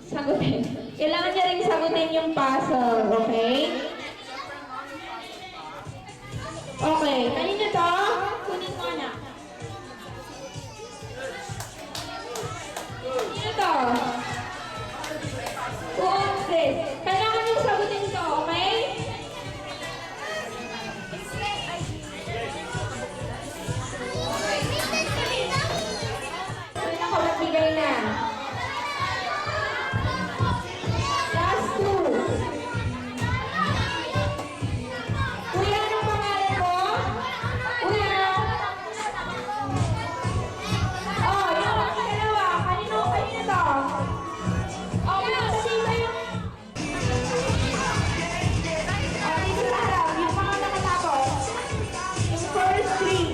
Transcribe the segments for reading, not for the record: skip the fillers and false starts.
Sagutin. Kailangan niya rin sagutin yung puzzle, okay? Okay, kanina to? Kunin mo na. Kanina to? Chris. Kailangan niyong sagutin to, okay? Magbigay na. Last two. Kuya, anong pangalan mo? Kuya? Oh, yung dalawa. Kanino to? Oh, yung sa dito yung... Oh, dito sa harap. Yung mga nakatapos. Yung first three.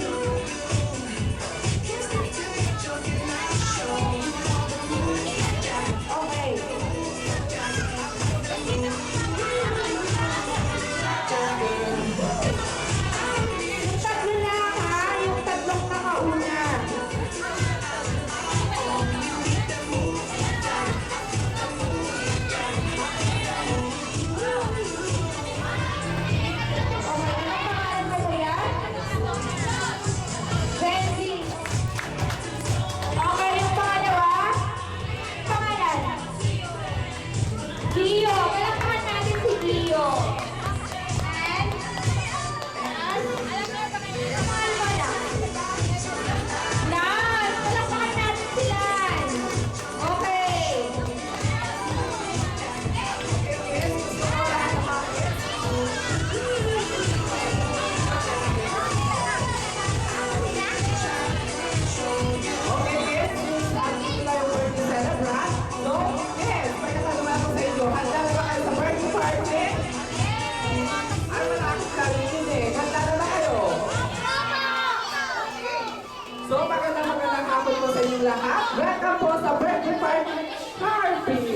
So, magandang hapon po sa inyong lahat. Welcome po sa birthday party Harvey!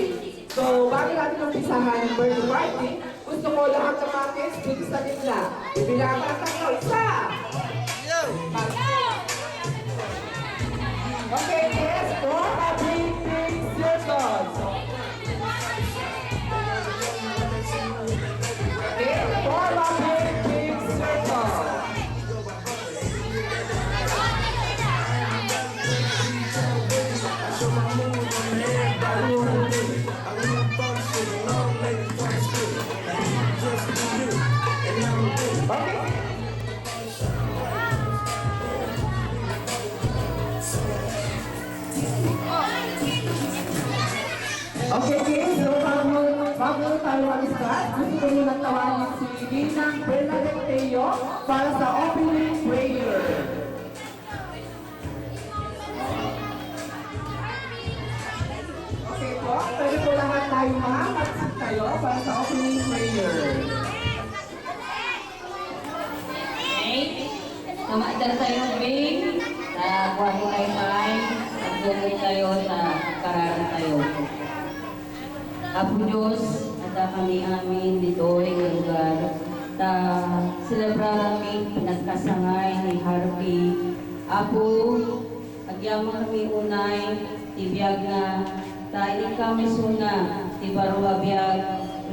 So, bago natin umpisahan ang birthday party, gusto ko lahat ng mga kids dito sa gitna. Bilang ang tatlo, isa! Okay, kids, for a big circle. Okay, for a big circle. Okay, kids, so bago tayo mag-start, gusto ko muna tawanin si Ginang Bernadette Teo para sa opening prayer. Okay po, pwede po lahat tayo mag-sit tayo para sa opening prayer. Okay? Tumagal tayo ring sa kwarto tayo at tayo sa kararan tayo. Apo Diyos, at kami amin dito ay lugar ta celebrate kami pinagkasangay ni Harvey. Apo, agyama kami unay, tibiyag na tayo kami suna, tibarwa biyag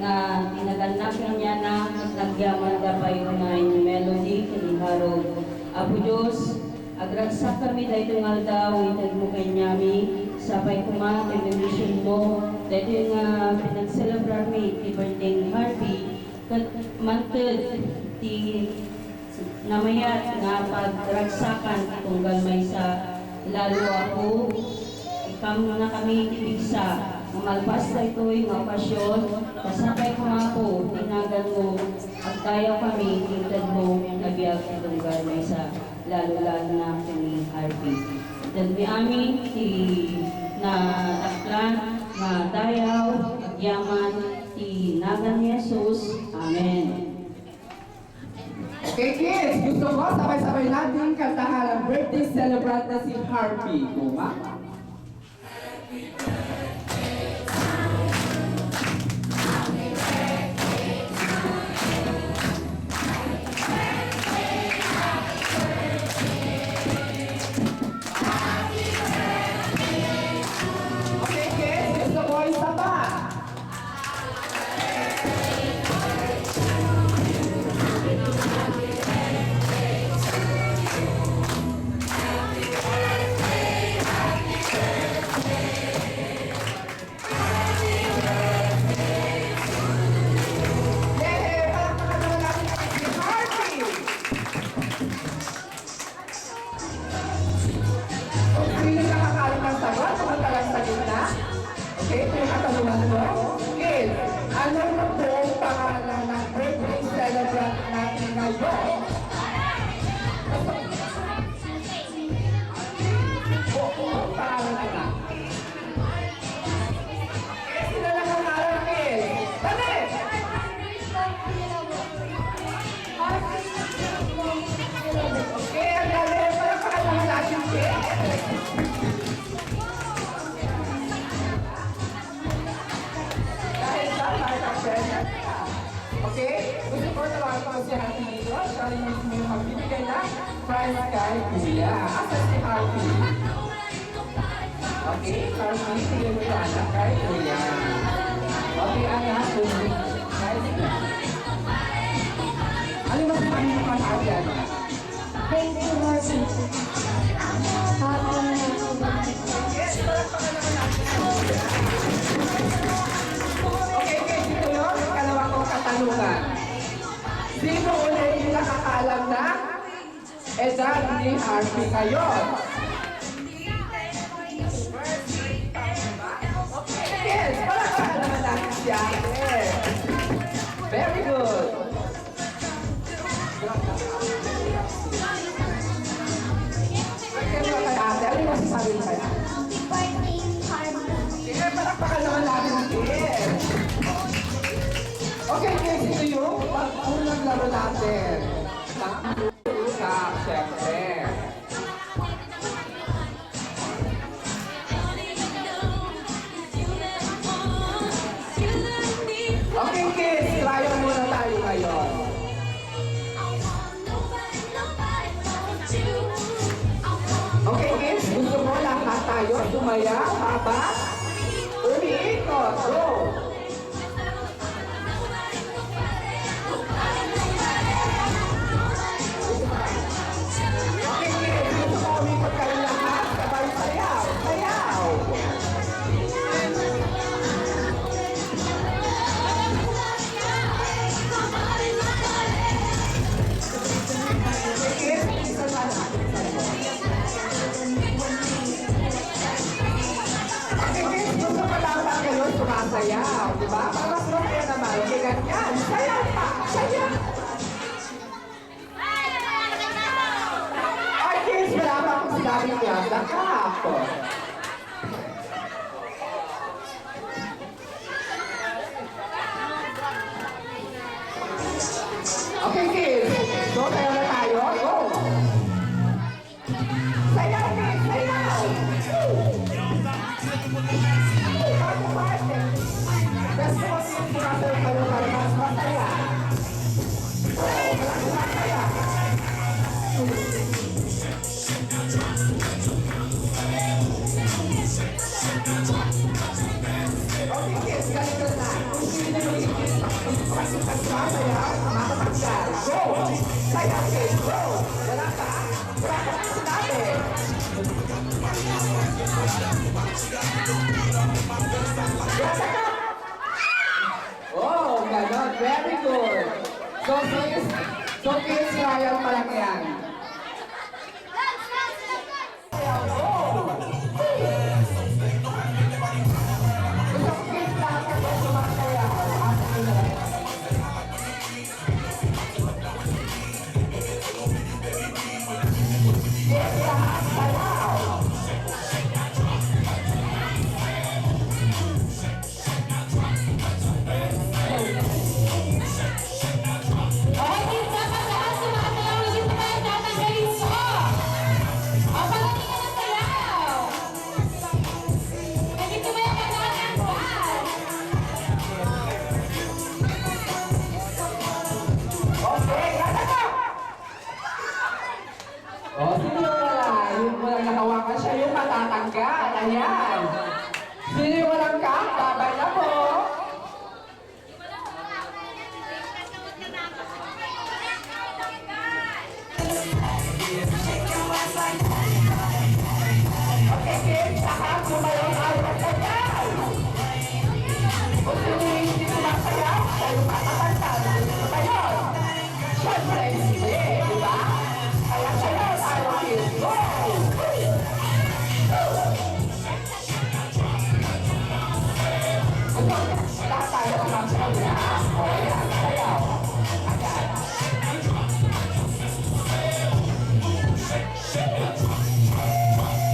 na tinaganak niya na nagyaman dapay unay ni Melody kini Harold. Apo Diyos, agragsak kami dahil tungal daw, itag mo kanyami, sapay kuma, kay mo, dahil nga pinag-celebrate mi, ti birthday ni Harvey, manted, ti namayat nga pagragsakan, tunggal may sa lalo ako, ikam na kami tibigsa, malpas na ito yung okasyon, kasapay kuma po, tinagan mo, at tayo kami, kitad mo, nabiyag tunggal may sa lalo-lalo na kami Harvey. Dan mi amin ti na taklan na dayaw yaman ti nagan ni Jesus. Amen. Okay kids, gusto ko sabay-sabay natin kantahan ang birthday celebrant na si Harvey. Kuma? Okay kids, gusto ko isa pa. Okay? Gusto ko naman ko si Happy dito. Siya rin yung magbibigay na prize kay Kuya. Asa si Happy? Okay, Happy, bigay mo yung anak kay Kuya. Okay, anak, prize ka. Ano masasabi mo pa sa akin? Thank you, Lord. Yes, palakpakan naman natin ang Kuya. Okay, dito yun. Ikalawa kong katanungan. Sino ulit yung nakakaalam na edad ni Harvey ngayon? Yes, palakpakan naman natin si Ate. Very good. Kaya kay Ate, ano yung masasabi mo kay Ate? Sige, palakpakan naman natin si Ate. Okay, guys, ito yung unang laro natin. Sa syempre. Okay, kids, trial muna tayo ngayon. Okay, kids, gusto mo lahat tayo sumaya habang umiikot. Go! Okay, kids, gusto mo umikot kayo lahat sabay sayaw. Sayaw! Okay, kids, isa na lang. Okay, kids, gusto ko lang ba kayo sumasayaw, di ba? Para masaya naman. Okay, ganyan. Sayaw pa! Sayaw! Ay, kids, wala pa akong sinabing yan. Lakap! Okay, kids. So, sayaw na tayo. Go! Sayaw, kids! Sayaw! Best mo yung sumasayaw kayo para mas masaya. Walang sumasaya. Okay, kids, ganito na. Kung sino yung sumasayaw, makapagkal. Go! Sayaw, kids! Go! Wala ka? Wala ka na sinabi. Oh, ganon. Very good. So kids, trial pa lang yan. Gusto ko kids lahat kayo sumasayaw. Kids lahat sayaw. Okay, gata ka! O, sino yung wala? Yung walang nakawakan siya, yung matatanggal. Ayan. Sino yung walang cup? Babay na po. Okay, kids, lahat sumayaw tayo ng sayaw. Kung sino yung hindi sumasayaw, siya yung matatanggal. Ngayon, syempre, hindi, di ba? Kaya sayaw tayo, kids. Go! Lahat tayo ang sayaw. O, yan, sayaw. Ayan.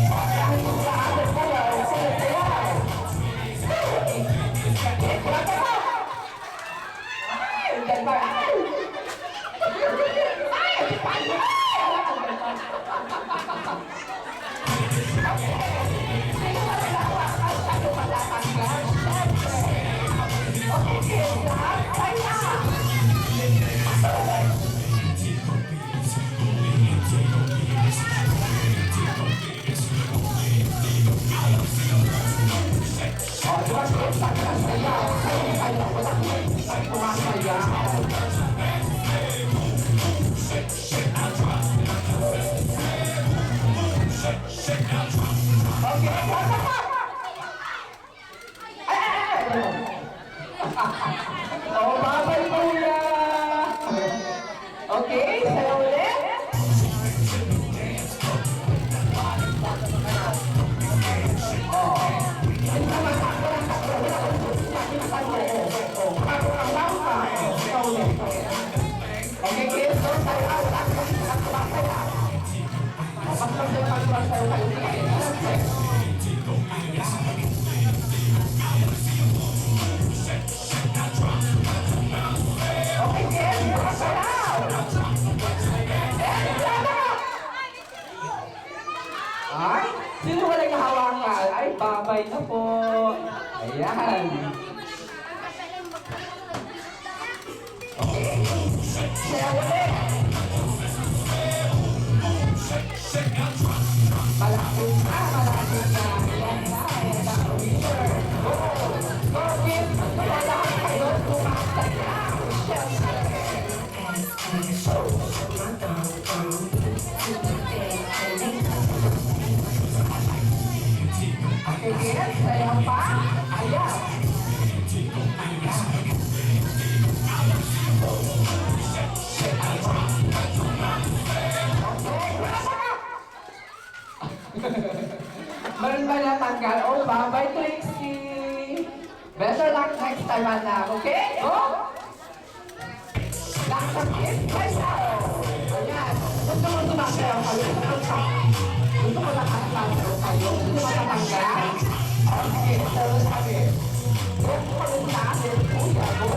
Dahil kung saan kayo, sayaw. Gata ka! Ay, ganda. Ay! Okay, Oh, bye-bye, kuya! Okay, sayo ulit. Okay, kids, so sayo out. Okay, kids, sayo. Ay, sino walang hawakan? Ay, babay na po. Ayan. Okay. Sayo ulit. Malapit na, malapit na. Ayan na, ayan na. Go! Go, kids! Kaya lahat kayo tumakaya. Okay, kids, sayo pa. Ayan. Meron ba natanggal? Oh, bye-bye, Trixie. Better luck next time, anak. Okay? Go! Lakas ang kids, sayo. Ayan. Gusto mo tumasayaw kayo? Gusto mo nakatasayaw kayo? Gusto mo matanggal? Okay, so sabi. Huwag mo rin sa akin, kuya. Go!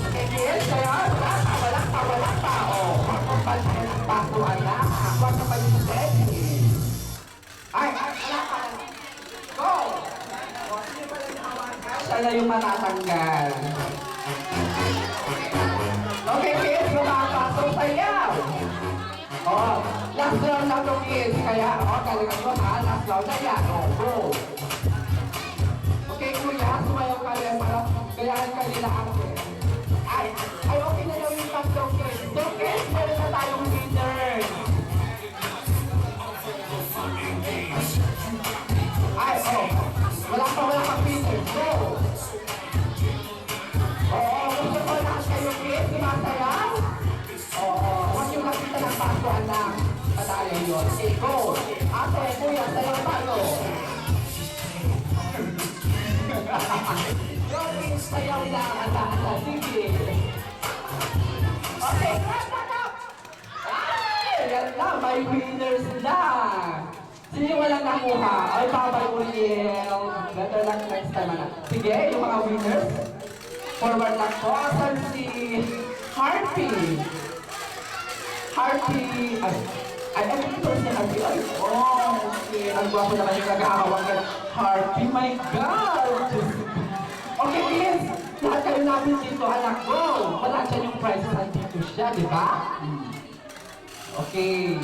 Okay, kids, sayo. Wala pa. Oh, magpapal tayo ng bakuan na. Huwag ka pa yung steady. Ay, wala pa. Go! Sana yung matatanggal. Okay, kids, lumapasok sayaw. Oh, last round na to, kids. Kaya, galingan mo ha. Last round na yan. Oh, go. Okay, kuya, sumayaw ka rin para gayahan ka nila ako. Ay, okay na yung tatlong kids. So, kids, meron na tayong winner. Ay, wala pa winner. Go! Gusto ko lahat kayo, kids, sumasayaw? Huwag yung nakita ng pasuan ng pataya yun. Okay, go! Ate, kuya, sayaw tayo. Go, kids, sayaw lang. Ata, sige. Okay, up! Ay, yan na, may winners na. Sino walang nakuha? Ay, babay Uriel. Better luck next time, anak. Sige, yung mga winners. Forward lang po. Asan si Harpy? Harpy. Ay, ito si Harpy. Ay, okay. Ang gwapo naman yung nag-aawang ka. Harpy, my God! Okay, kids. Lahat kayo natin dito, anak ko. Wala dyan yung prizes. Nandito siya, di ba? Okay.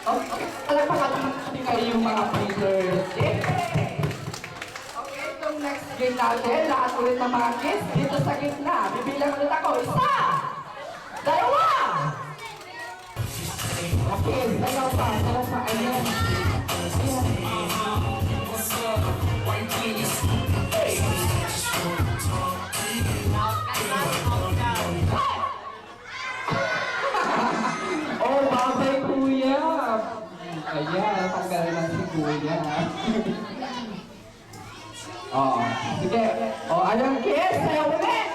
Okay. Alam pa natin kayo yung mga winners. Okay, itong next game natin, lahat ulit ng mga kids dito sa gitna. Bibilang ulit ako. Isa! Dalawa! Okay, dalawa pa. Ayan. Oh, babay kuya. Ayan, tanggalin lang si kuya. Oh, sige. Oh, ayan kids, sayo ulit.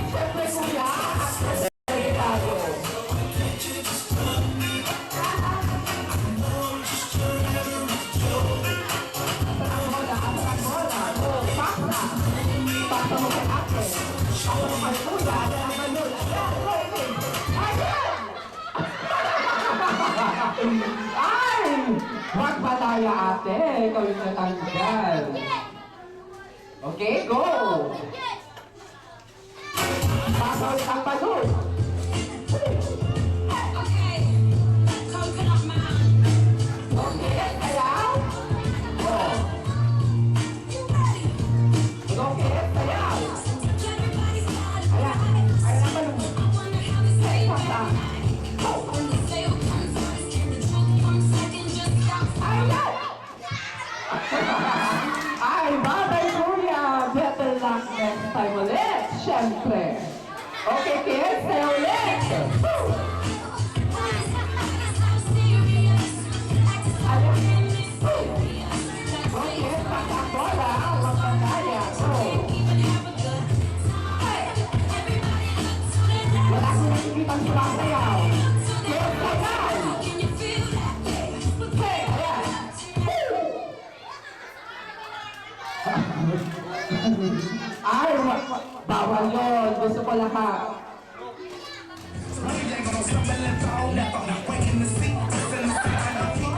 Siyempre kuya, ay! Huwag pataya ate, ikaw yung natanggal. Okay, go! Pasok ang balon. Okay, sayaw. Oh. Okay, sayaw. Ayan, ayan ang balon. Hey, pasa. Go! lahat.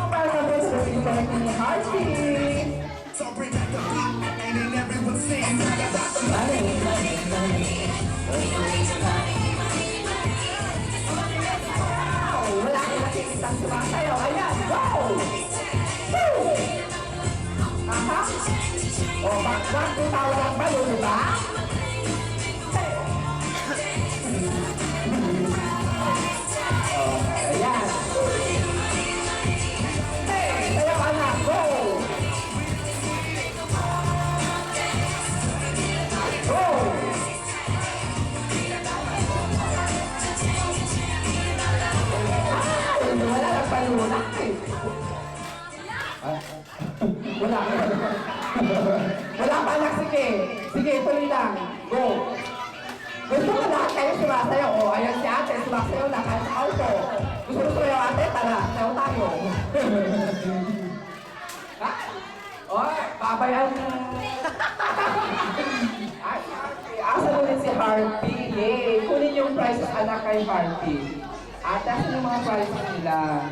Para po sa pinag ni Harvey. Wala kang nakikita sumasayo. Ayan, go! Woo! Aha! O, bakit kung tawag ang balo, di ba? Ayan. Hey, sayo ka na, go! Go! Wala lang paluna eh. Wala. Wala pa lang, sige. Sige, tuloy lang. Go. Gusto ko lahat kayo sumasayaw. O, ayan si ate, sumasayaw na kahit sa auto. Gusto ko sumayaw ate, tara, sayaw tayo. Ha? O, babayan. Ay, asa ulit si Harvey. Yay! Kunin yung prize ng anak kay Harvey. At asan yung mga prizes nila?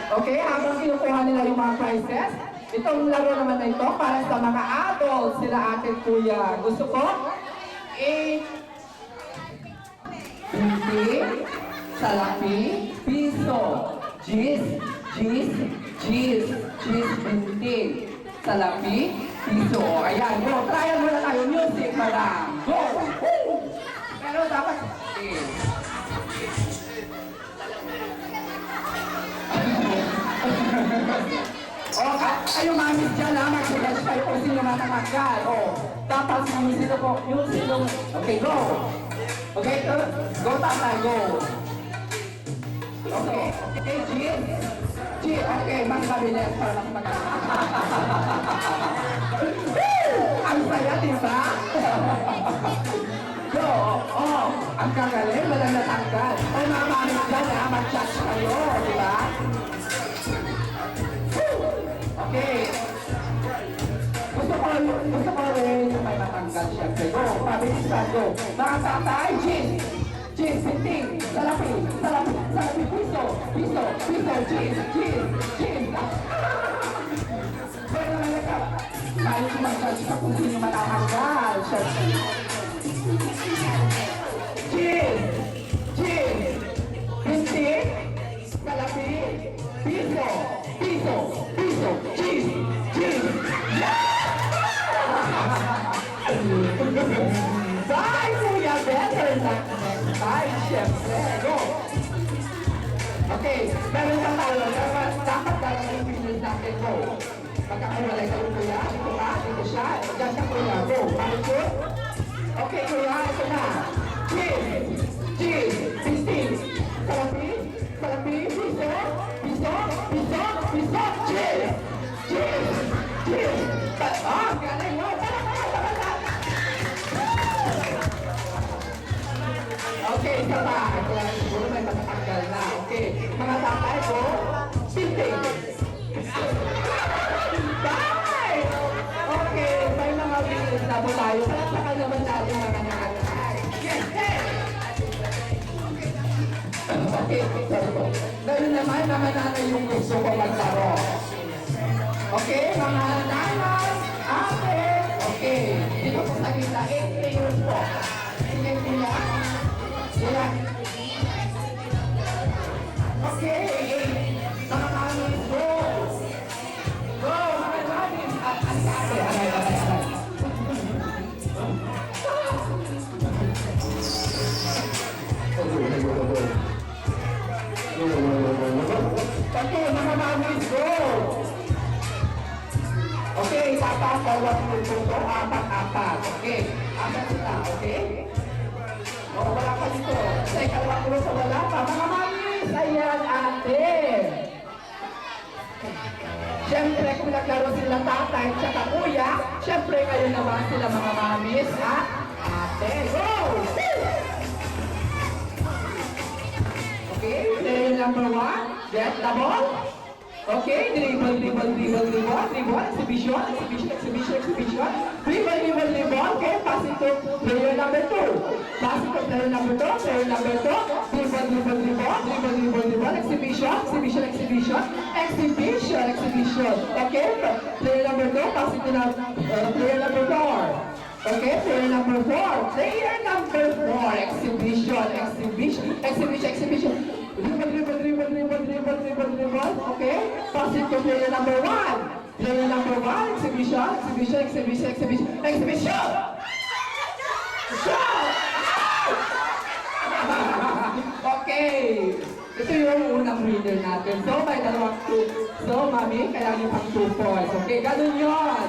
Okay, habang kinukuha nila yung mga prizes, itong laro naman na ito para sa mga adults, sila ating kuya. Gusto ko, binti, salapi, piso, gis, binti, salapi, piso. Ayan, go, trial muna tayo. Music, madam. Go! Woo! Pero dapat, okay. O, kayo mamis dyan ha, mag-suggest kayo kung sino matanggal. O, dapat yung sino po, yung sino. Okay, go. Okay, go tatay, go. Okay, okay, G, okay, mag-cabinet para mag ang saya, diba? Go, oh, ang kagaling, walang natanggal. O, mga mamis dyan ha, mag-chat kayo, diba? Okay. Gusto ko rin yung may matanggal siyempre. Go, pabilisan, go. Mga tatay, cheese, pinting, salapi, piso, cheese. Pero naman ka, tayo kumagkal siya kung sino matanggal. Cheese, pinting, salapi, piso, cheese. Bye, Kuya, better na. Bye, syempre. Go. Okay, meron ka tayo. Dapat dalang yung business natin. Go. Magkakawalay ka rin, Kuya. Ito ka, ito siya. Diyan ka, Kuya. Go. Manicure. Okay, Kuya, ito na. Cheese, pisting, salapi, piso, cheese. Ah, galing mo. Okay, isa pa. Kaya siguro may matatanggal na. Okay, mga tatay ko, pinting. Bye! Okay, may mga winners na po tayo. Palakpakan naman natin mga nanay. Yes, yes! Okay, sorry po. Ngayon naman, mga nanay yung gusto ko maglaro. Okay, mga nanay, ate. Okay, dito po sa gitna, 8 years po. Sige, kuya. Yeah. Okay, mga nanay, go. Go, mga nanay. Ate, aray. Okay, mga nanay, go. Okay, tapas, bawat minuto, apat. Okay, apat sila, okay? O, wala pa dito. Sa ikalawang minuto, wala pa. Mga mamis, ayan, ate. Siyempre, kung naglaro sila tatay at saka kuya, siyempre kayo naman sila mga mamis, ha? Ate, go! Okay, player number 1, get the ball. Okay, dribble, exhibition. Dribble. Okay, pass it to player number 2. Player number 2. Dribble, exhibition. Okay, player number 2, pass it to player number 4. Okay, player number 4. Exhibition. Dribble. Okay, pass it to player number 1. Exhibition. Shot! Okay. Ito yung unang winner natin. So, may dalawang 2. So, mami, kailangan yung pang 2 points. Okay, ganun yun.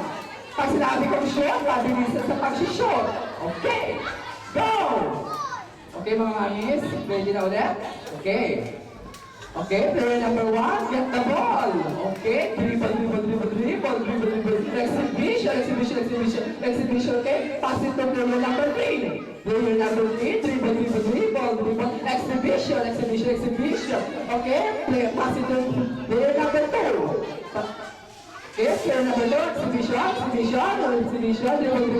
Pag sinabi kong shoot, mabilisan sa pag-shoot. Okay, go! Okay, mga mamis, ready na ulit? Okay. Okay, player number 1, get the ball. Okay, dribble. Exhibition, okay? Pass it to player number 3. Dribble. Exhibition. Okay, pass it to player number 2. Okay, player number 2, exhibition. Dribble.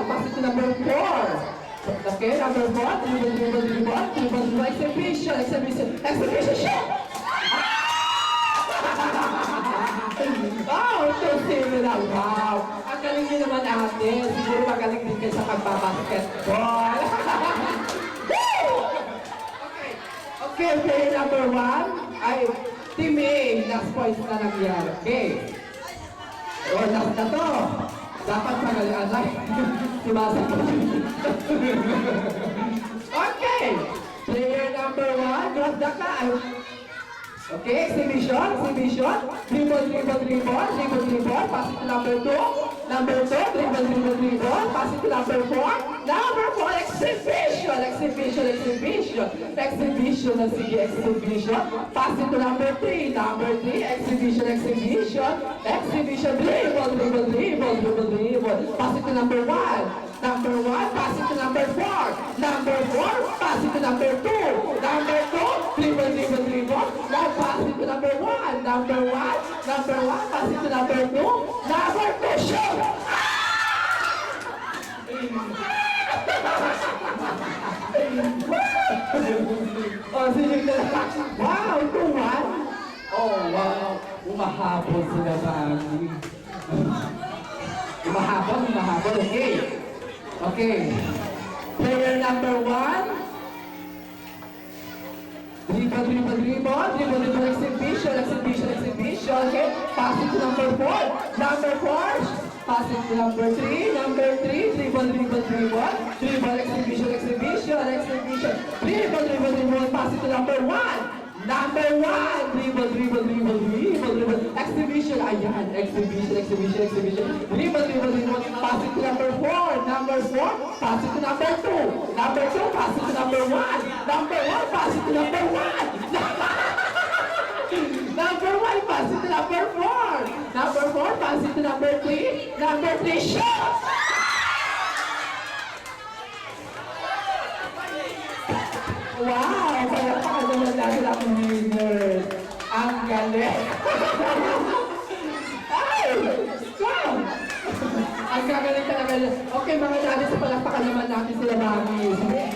Pass it to number 4. Okay, number 4, dribble, exhibition, shot! Wow, ito sila, wow! Ang galing niyo naman ate, siguro magaling din kayo sa pagbabasketball. Okay, player number 1, ay, team A, last points na nangyari, okay? O, last na to. Dapat pangalian lang. Okay. Player number 1, grab the card. Okay, exhibition. Dribble. Pass it to number 2. Dribble. Pass it to number 4. Number 4, exhibition. Exhibition. Pass it to number 3. Exhibition. Dribble. Pass it to number 1. Pass it to number 4. Pass it to number 2. Dribble. Now pass it to number 1. Pass it to number 2. Number 2, shoot! Oh, sige na. Wow, 2-1. Oh, wow. Umahabol sila mami. Umahabol. Okay. Player number 1. Dribble, exhibition, okay? Pass it to number 4. Pass it to number 3. Dribble, exhibition. Dribble, pass it to number 1. Dribble, exhibition, ayan, exhibition. Dribble, pass it to number 4. Pass it to number 2. Pass it to number 1. Pass it to number 1. Number 1, pass it to number 4. Pass it to number 3. Shoot! Wow! Kaya naman natin ang winners. Ang galing! Ay! Wow! Ang gagaling talaga. Okay, mga daddy, sa palakpakan naman natin sila, mami. Okay,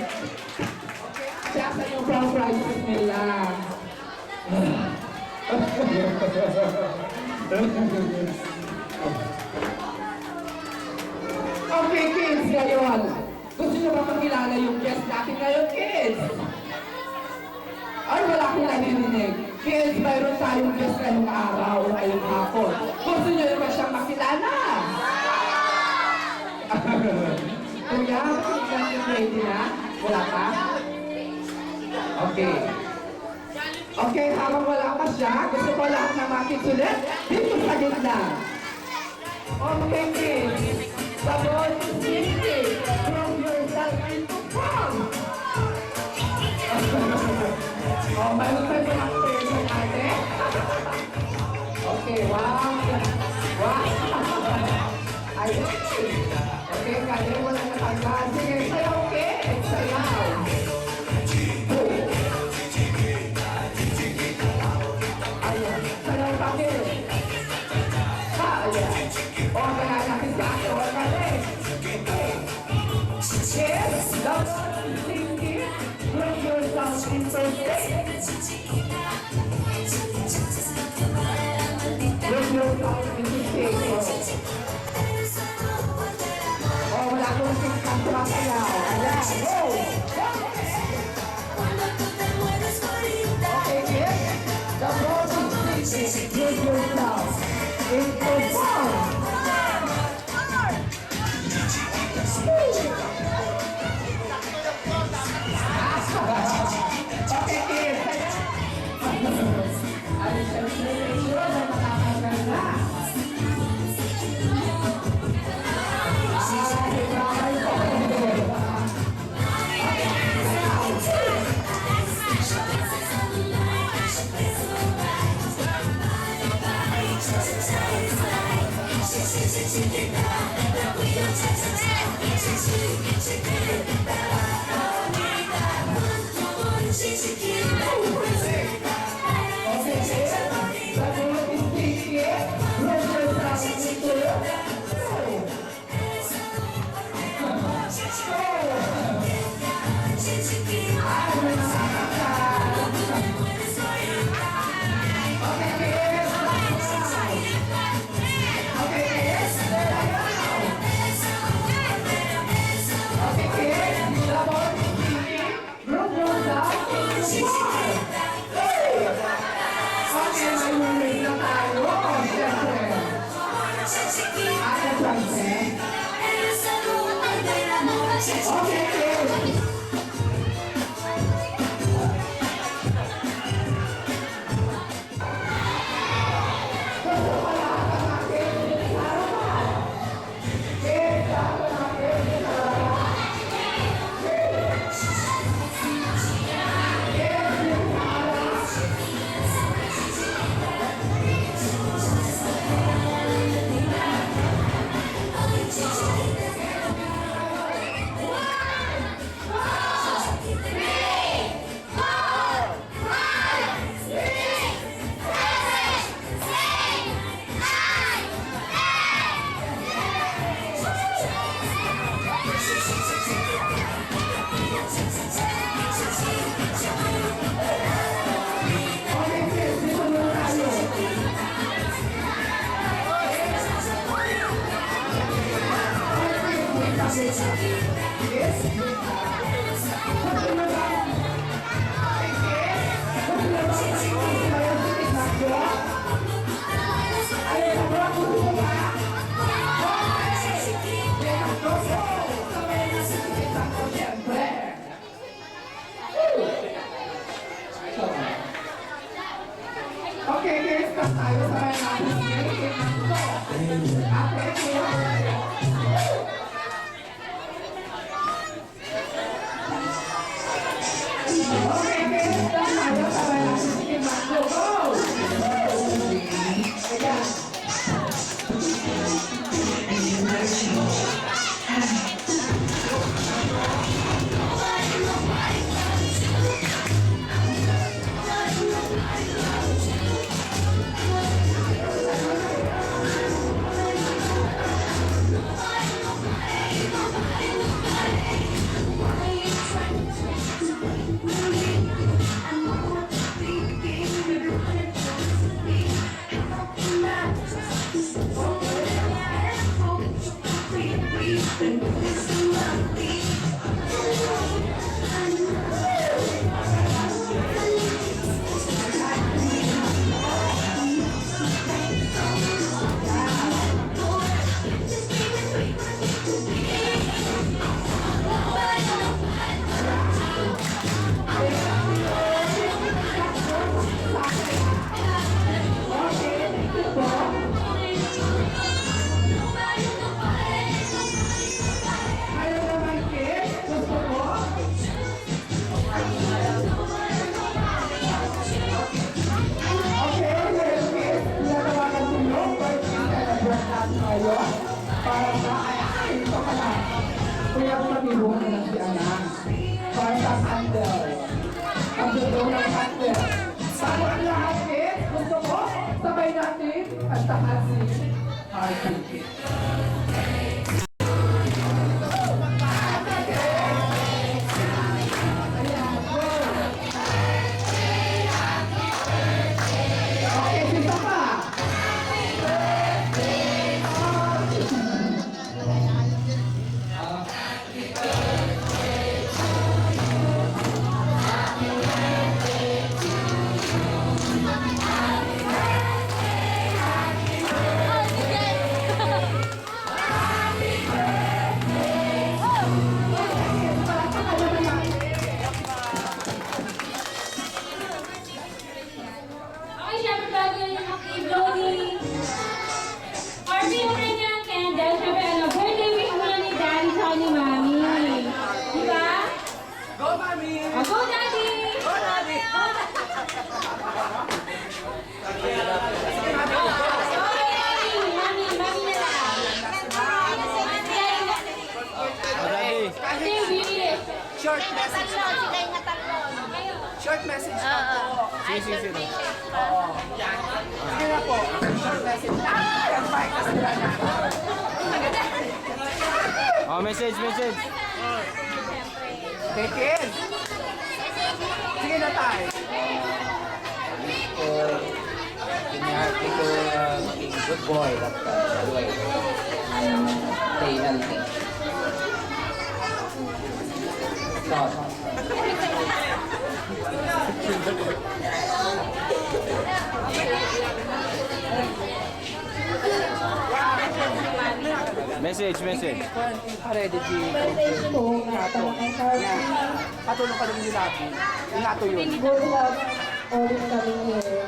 siya sa yung prom prizes nila. Okay, kids, ngayon. Gusto nyo ba makilala yung guest natin ngayon, kids? Ay, wala akong narinig. Kids, mayroon tayong guest ngayong araw o ngayong hapon. Gusto nyo ba siyang makilala? Kuya, makikita nyo ready na? Wala pa? Okay. Okay, habang wala pa siya, gusto ko lahat na makisulit dito sa gitna. Okay, kids. Sabon, simply, prove yourself into prom. Oh, mayroon tayo pa ng person natin. Okay, wow. Ayun. Okay, kaya mo na natanggal. Sige, sayaw, kids. Sayaw. yourself in this table. Oh, wala akong tingkang sumasayaw. Ayan, go! Okay, kids. The ball is thinking. Give yourself into form. Okay, kids. Alis ang sensation na makakagal na. Okay, kids, tas tayo sa mga sabay natin at tahan si Heartbeat. Okay, sisa pa. Oo. Sige na po. Short message. Ay! Ang mic na sila na. Oh, message. Tekin. Sige na tayo. Pinahati ko maging good boy at always stay healthy. Stop. Message. Ready di. po, tanong kay Carly. Patulong ka din nila. Ingato yun. Good luck ulit kami here.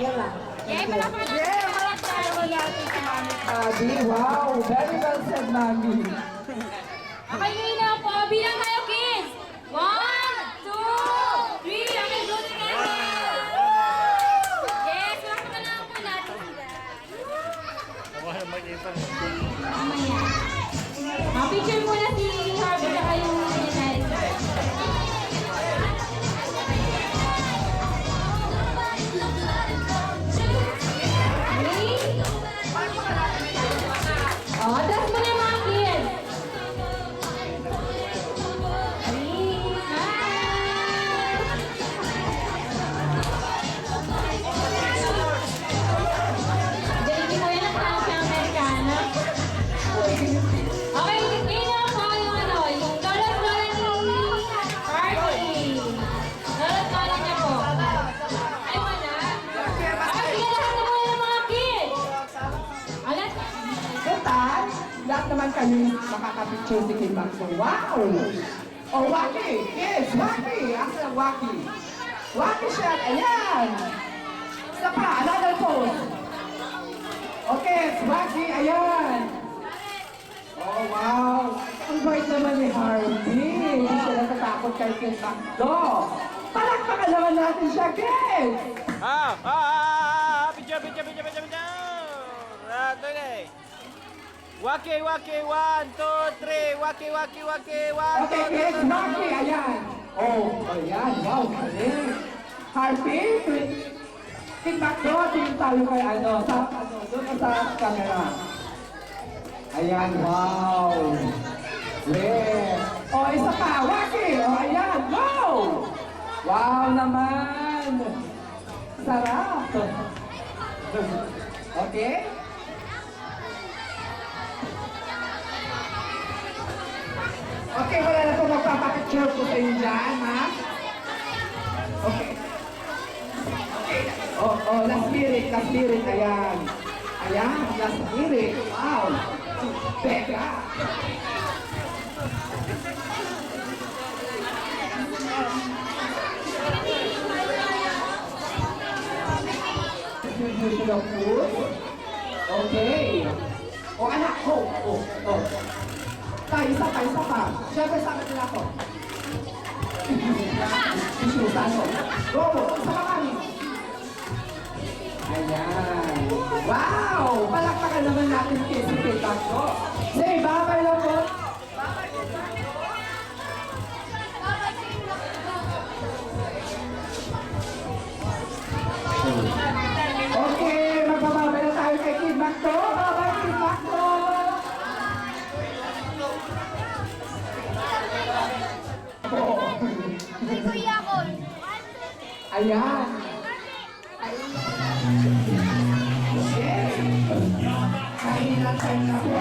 Yan lang. Yeah, malakpakan naman natin si Mami Abby. Wow, very well said, Mami. Okay, ngayon na po. Bilang tayo, kids. 1, 2, 3. Okay, good again. Yes, wala ka na po natin sila. Picture muna si Harvey at yung nanay. Oh, tas mo na yung mga kids. Jadi mo yan ang tawag sa Amerikana. Okay, ino ko yung yung lola ni Harvey. Lola niya po. Ay, wala. Okay, sige, lahat na muna ng mga kids. Alat. Total, lahat naman kami makakapicture si Kim Maxo. Wow! Oh, Waki! Yes, Waki! Asa ang Waki? Waki siya! Ayan! Isa pa, another pose. Okay, Waki, ayan! Oh, wow! Ang bait naman ni Harvey. Hindi siya natatakot kay Kim Maxo. Palakpakan naman natin siya, kids! Picture. Waki, 1, 2, 3. Waki, 1, 2, Okay, kids, Waki, ayan! Oh, ayan, wow, galing! Harvey, Kim Maxo, tingin tayo kay doon ka sa camera. Ayan, wow! Great! Oh, isa pa, Waki! Oh, ayan, wow! Wow naman! Sarap! Okay? Okay, wala na po magpapapicture po sa inyo dyan, ha? Okay. Okay. Oh, last lyric, ayan. Ayan, last lyric. Wow. Teka. Distribution of food. Okay. O anak, oh. Isa pa. Siyempre sa akin nila ko. Isusan ko. Go! Isa pa kami. Ayan. Wow! Palakpakan naman natin kay si Tita ko. Say, babay lang po. Okay, magbababay na tayo kay Kid Macdo. Babay, Kid Macdo! Ayan. Okay. Kahinatan na po.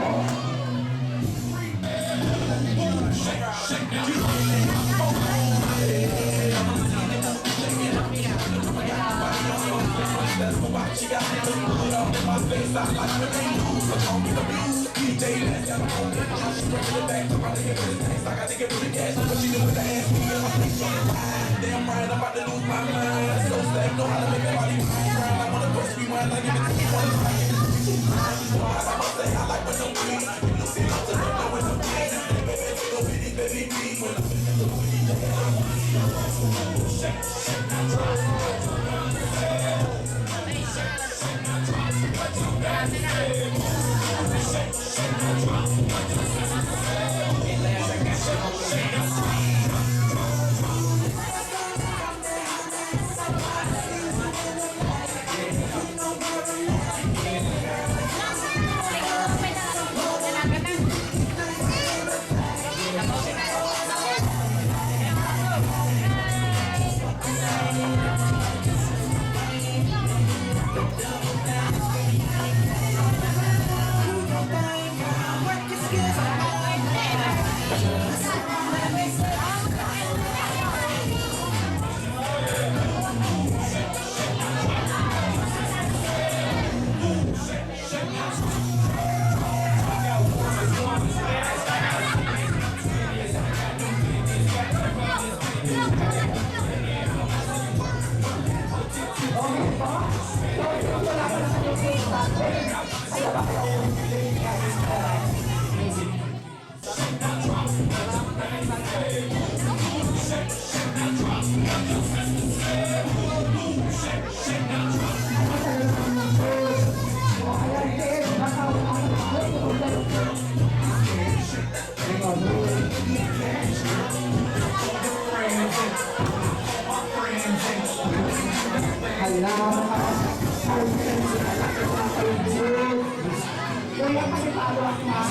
Kuya, pakipalo ako ha.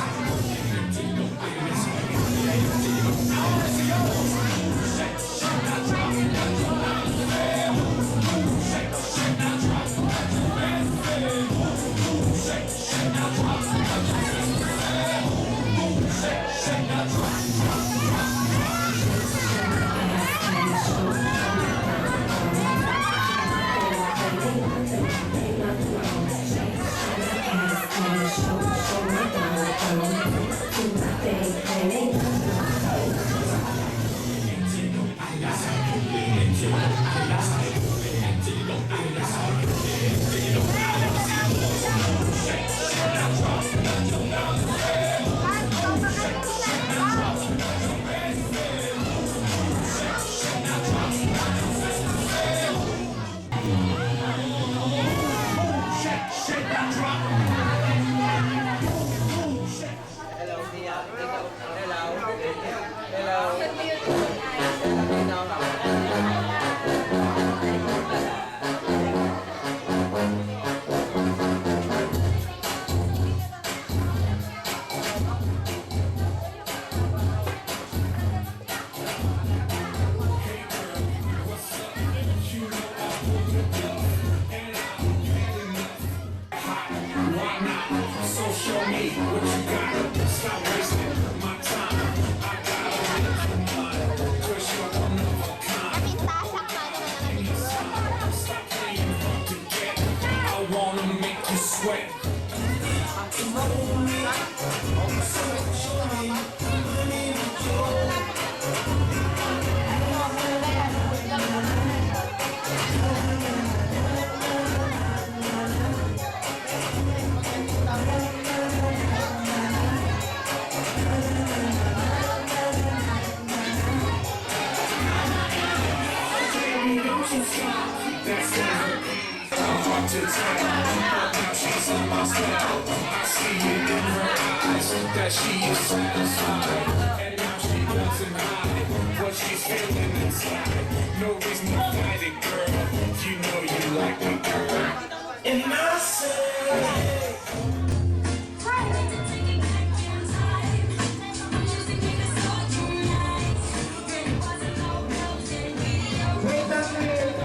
That she is satisfied, and now she doesn't hide what she's feeling inside. No reason to fight it, girl. You know you like me, girl. And I say.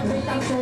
Wait lang po.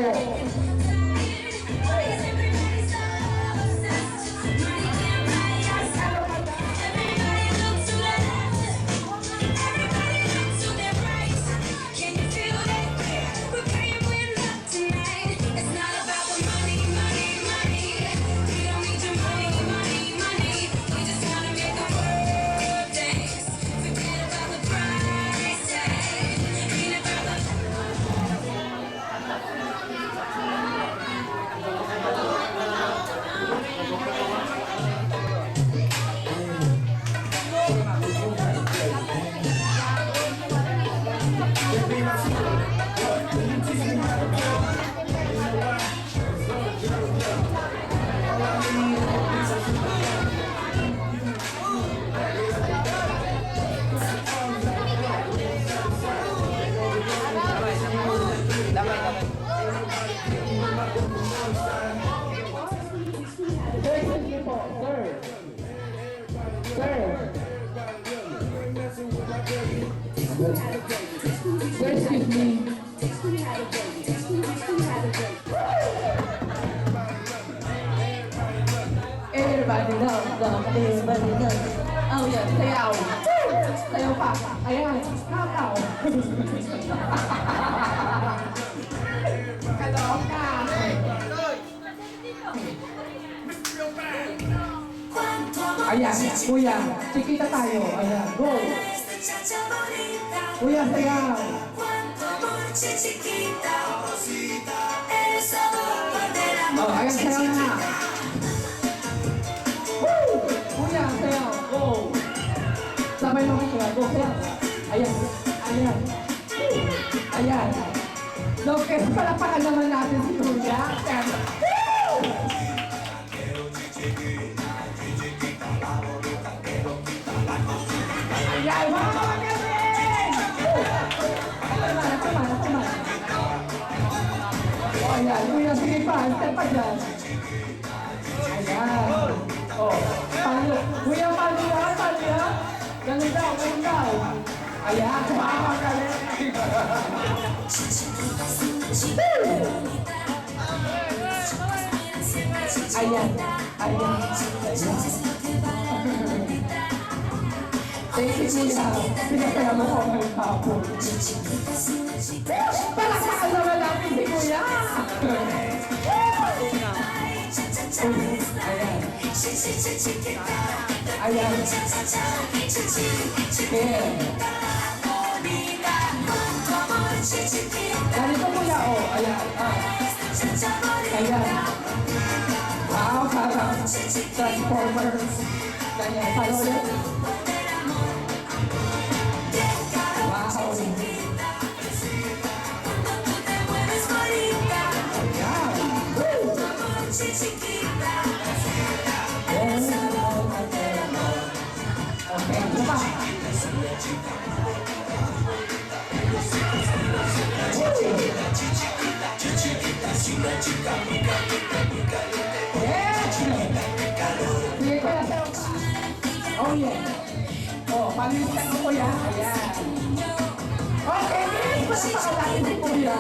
Sir, excuse me. Everybody knows, everybody knows. Oh yeah, sayaw. Sayaw pa. Ayan, kakaw. Kaloka. Ayan, kuya, chikita tayo. Ayan, go. Kuya, sayaw. Oh, ayan, sayaw na. Woo! Kuya, sayaw. Go. Sabay mo kuya. Go, sayaw. Ayan. Ayan. Ayan. No, kasi palapakan naman natin si kuya. Ayan, mga kapatid! Ayan, kuya, sige pa. pa dyan. Ayan. Oh, paano? Kuya, paano yan? Paano yan? Ganun daw, ganun daw. Ayan, makakagaling. Ayan, ayan. Thank you, kuya. Pinasaya mo ko ngayong hapon. Palakpakan naman natin si kuya. Ayan. Ayan. Ayan. Ganito kuya, oh. Ayan. Ayan. Wow, parang Transformers. Ganyan. Paano ulit? Wow. Okay, diba? Sige ko na sa'yo. Oh yeah. Oh, palitan ko kuya. Ayan. Okay, miss. Pasapakalakin si kuya.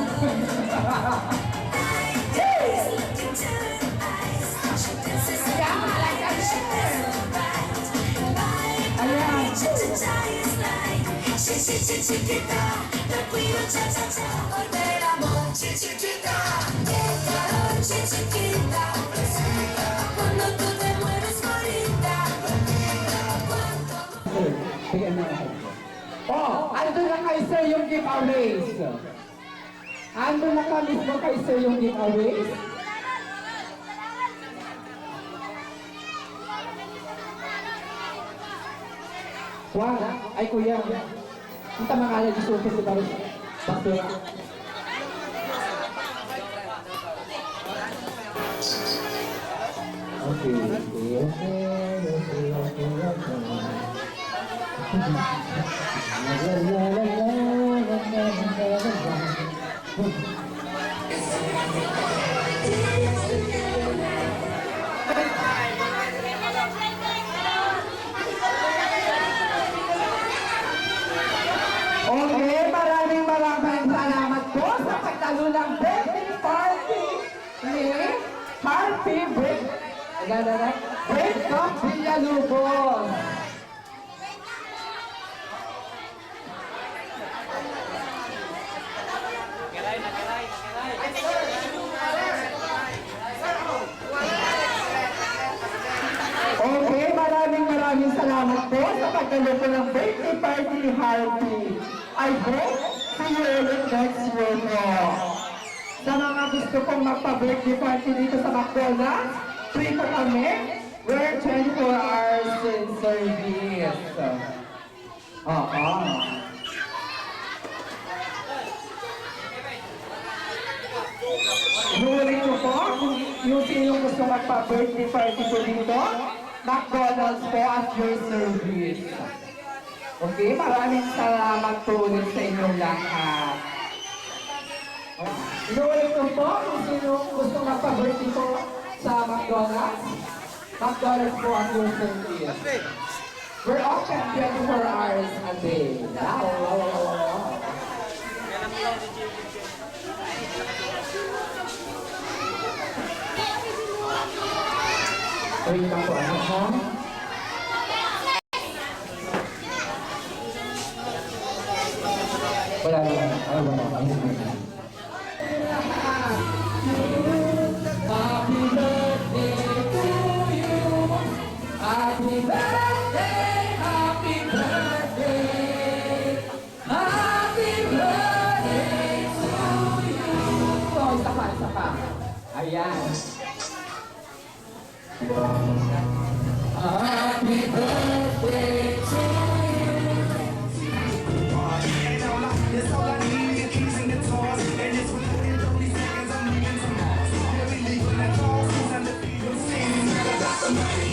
Oh, ando na kay sir yung giveaways. Ando na ka mismo kay sir yung giveaways. Wow, ay kuya. Ang tama ka na disuso si Baris. Basura. Okay, Okay, maraming salamat po sa pagtalo ng birthday party ni Happy Break Up Villalubos. Okay, maraming salamat po sa pagtalo po ng birthday party ni Happy. I hope see you ulit next year po. Sa mga gusto kong magpa-birthday party dito sa McDonald's, free po kami. We're 24 hours in service. Oo. Inuulit ko po, kung yung sino gusto magpa-birthday party po dito, McDonald's po at your service. Okay, maraming salamat po ulit sa inyong lahat. Inuulit ko po kung sino gusto magpa-birthday po sa McDonald's. McDonald's po at your service. We're open 24 hours a day. Wow. Wait lang po, ano ha? Wala naman. Ano ba? Happy birthday to you. Happy birthday, happy birthday. Happy birthday to you. Oh, isa pa. Ayan. Happy birthday to you. That's all I need, the keys and the toys. And it's within 30 seconds, I'm leaving to Mars. Very legal at all, who's under the field, singing, I got the money.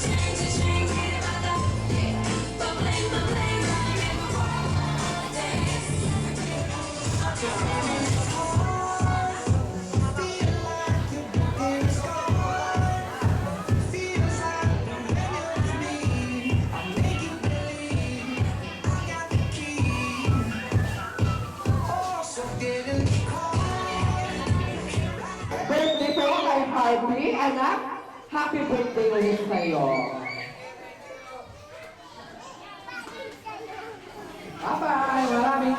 Change Happy birthday ulit sa'yo. Bye-bye! Maraming